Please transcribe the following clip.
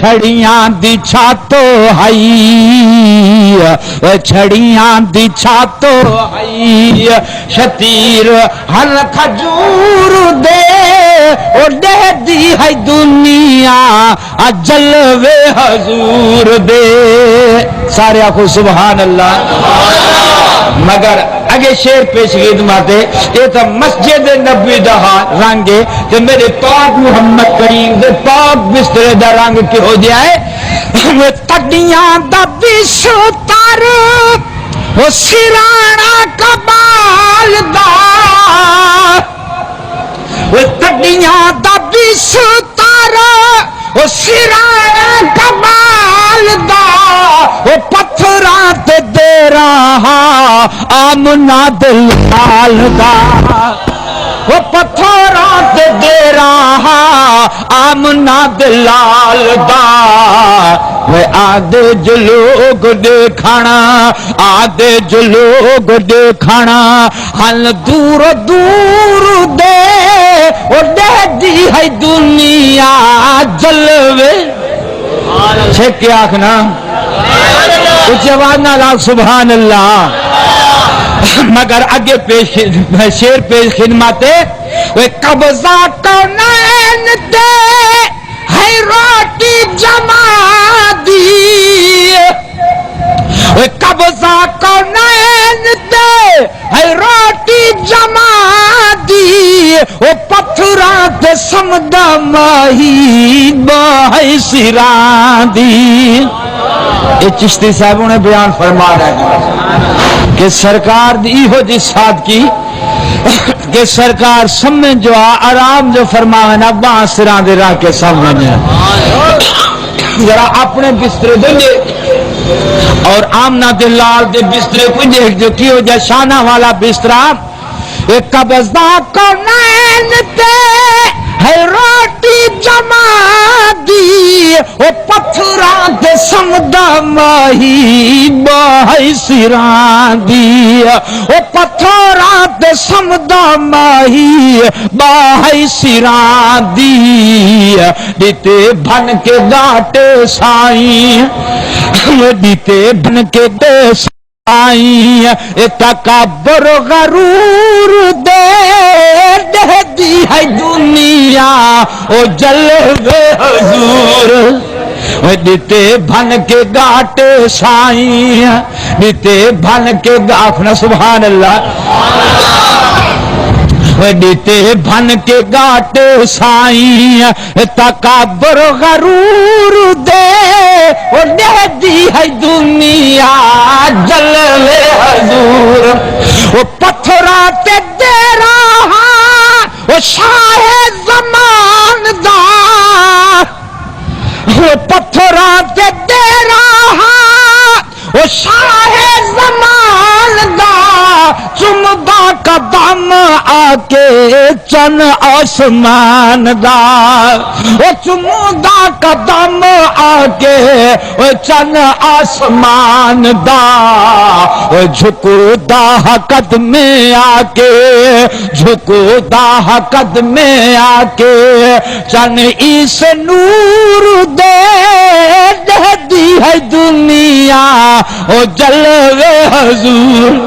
چھڑیاں دی چھاتو high چھڑیاں دی چھاتو high شتیر ہر کھجور دے او دے دی ہے دنیا جلوے حضور دے سارے آخو سبحان اللہ مگر اگے شیر پیش خدماتے یہ تو مسجد نبوی دا رنگ ہے کہ میرے پاک محمد کریم دے پاک بسترے دا رنگ کی ہو جائے تڈیاں دا بشتر وہ سرانا کبال دا وہ تڈیاں دا بشتر وہ سرانا کبال دا وہ پتھرات دے رہا آمنا دلال دا وہ پتھرات دے رہا آمنا دلال دا وہ آدھے جو لوگ دیکھانا آدھے جو لوگ دیکھانا حل دور دور دے وہ دے دی ہے دنیا جلوے چھے آخنا کچھ آواز نہ لاکھ سبحان اللہ مگر آگے شیر پیش خدماتے وہ قبضہ کونین دے ہے روٹی جما دی وہ قبضہ کونین دے ہے روٹی جما دی وہ پتھرات سمدہ ماہی باہی سران دی یہ چشتی صاحبوں نے بیان فرما رہا ہے کہ سرکار دی ہو جی ساتھ کی کہ سرکار سمجھ جو آرام جو فرماوے نا بانسران دے راہ کے سامنے ذرا اپنے بسترے دے اور آمنہ دلال دے بسترے کو دیکھ جو کی ہو جائے شانہ والا بسترہ ایک قبضہ کونین تے ہے روٹی جما دی وہ پتھران دے سمدہ ماہی باہی سران دی وہ پتھران دے سمدہ ماہی باہی سران دی دیتے بھن کے گاٹے سائیں دیتے بھن کے دے سائیں تکبر غرور دے دے دی ہے دنیا او جلوے حضور دیتے بھن کے گاٹے سائیں دیتے بھن کے گاٹے سبحان اللہ دیتے بھن کے گاٹے سائیں تکبر غرور دے وہ دے دی ہے دنیا جلوے حضور وہ پتھرات دے رہا وہ شاہ زمان دا وہ پتھرات دے رہا وہ شاہ زمان دا چمدا قدم آکے چن آسمان دا وہ چمدا قدم آکے چن آسمان دا وہ جھکو دا قدم آکے جھکو دا قدم آکے چن اس نور دے دے دی ہے دنیا او جلوے حضور